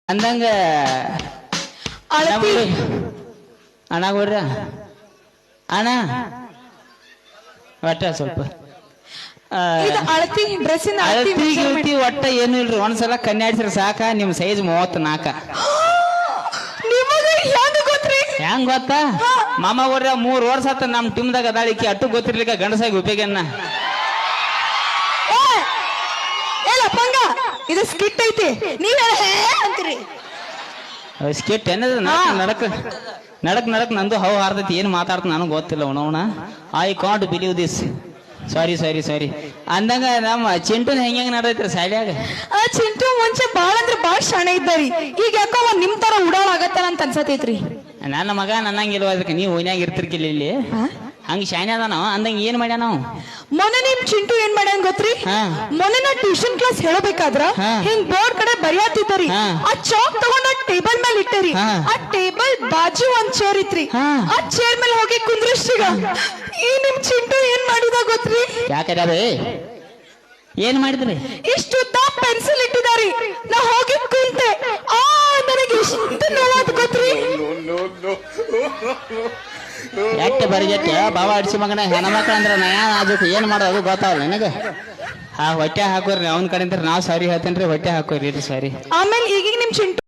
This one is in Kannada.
ಅಂದಂಗ ಅಳತಿ ಅಣ್ಣ ಕೊಡ್ರ ಅಣ್ಣ ಒಟ್ಟ ಸ್ವಲ್ಪ ಇದು ಅಳತಿ ಡ್ರೆಸ್ಸಿನ ಅಳತಿ ಅಳತಿ ಗಿಳತಿ ಒಟ್ಟ ಏನು ಇಲ್ರಿ ಒಂದ್ಸಲ ಕನ್ಯಾಡಿಸ್ರಿ ಸಾಕ ನಿಮ್ ಸೈಜ್ 34 ನಿಮಗೆ ಹೆಂಗ ಗೊತ್ತ್ರಿ? ಹೆಂಗ್ ಗೊತ್ತಾ ಮಾಮ ಕೊಡ್ರ 3 ವರ್ಷ ಆತ ನಮ್ ಟೀಮ್ದಾಗ ಅದಾಳಿಕೆ ಅಟ್ಟು ಗೊತ್ತಿರ್ಲಿಕ್ಕ ಗಂಡಸಾಗಿ ಉಪಯೋಗನ್ನ ಏ ಲಪ್ಪಂಗ ಇದು ಸ್ಕಿಟ್ ಐತಿ ನೀವ್ ಅಂತೀರಿ ಸ್ಕಿಟ್ ಏನದ ನಡಕ್ ನಡಕ್ ನಡಕ್ ನಂದು ಹವು ಹಾರ್ತೈತಿ ಏನ್ ಮಾತಾಡ್ತ ನನಗೆ ಗೊತ್ತಿಲ್ಲ ಅವನವನ ಐ ಕಾಂಟ್ ಬಿಲೀವ್ ದಿಸ್ ಸಾರಿ ಅಂದಂಗ ನಮ್ಮ ಚಿಂಟುನ್ ಹೆಂಗ್ ನಡೈತ್ರಿ ಶಾಲ್ಯಾಗ ಆ ಚಿಂಟು ಮುಂಚೆ ಬಾಳ ಅಂದ್ರೆ ಬಾಳ ಶಾಣೆ ಇದ್ದಾರಿ ಈಗ ಯಾಕೋ ಅವ ನಿಮ್ ತರ ಉಡಾಳ ಆಗತ್ತಾನ ಅಂತ ಅನ್ಸತೈತ್ರಿ ನನ್ನ ಮಗ ನನ್ನಂಗಿಲ್ವ ಅದಕ್ಕೆ ನೀವು ಓನ್ಯಾಗ ಇರ್ತಿರ್ಕಿಲ್ಲ ಇಲ್ಲಿ ಹಂಗ ಶಾನೆ ಅದ ನಾವು ಅಂದಂಗ ಏನ್ ಮಾಡ್ಯ ನಾವು ಮೊನ್ನೆ ನಿಮ್ ಚಿಂಟು ಏನ್ ಮಾಡ್ಯಾನ ಗೊತ್ತ್ರಿ ಮೊನ್ನೆ ನಾ ಟ್ಯೂಷನ್ ಕ್ಲಾಸ್ ಹೇಳಬೇಕಾದ್ರ ಹಿಂಗ್ ಬೋರ್ಡ್ ಕಡೆ ಬರೆಯತ್ತಿದ್ದರಿ ಆ ಚಾಕ್ ತಗೊಂಡ ಟೇಬಲ್ ಮೇಲೆ ಇಟ್ಟರಿ ಆ ಟೇಬಲ್ ಬಾಜು ಒಂದ್ ಚೇರ್ ಇತ್ರಿ ಆ ಚೇರ್ ಮೇಲೆ ಹೋಗಿ ಕುಂದ್ರಷ್ಟೀಗ ಈ ನಿಮ್ ಚಿಂಟು ಏನ್ ಮಾಡಿದ ಗೊತ್ತ್ರಿ ಯಾಕಂದ್ರೆ ಏನ್ ಮಾಡಿದ್ರಿ ಇಷ್ಟುದ್ದ ಪೆನ್ಸಿಲ್ ಇಟ್ಟಿದಾರಿ ನಾ ಹೋಗಿ ಕುಂತೆ ನನಗೆ ಎಷ್ಟು ನೋವಾದ ಗೊತ್ತ್ರಿ ಎಟ್ಟ ಬರಿಗೆಟ್ಟ ಬಾವ ಅಡಿಸಿ ಮಗನ ಹೆಣ್ಮಕ್ಳು ಅಂದ್ರೆ ನಯಾ ಅದಕ್ಕೆ ಏನ್ ಮಾಡೋದು ಗೊತ್ತಾವಲ್ಲ ನನಗೆ ಹೊಟ್ಟೆ ಹಾಕೋರಿ ಅವ್ನ ಕಡೆ ನಾವು ಸಾರಿ ಹೇಳ್ತೇನ್ರಿ ಹೊಟ್ಟೆ ಹಾಕೋರಿ ಸಾರಿ ಆಮೇಲೆ ಈಗೀಗ ನಿಮ್ ಚಿಂಟು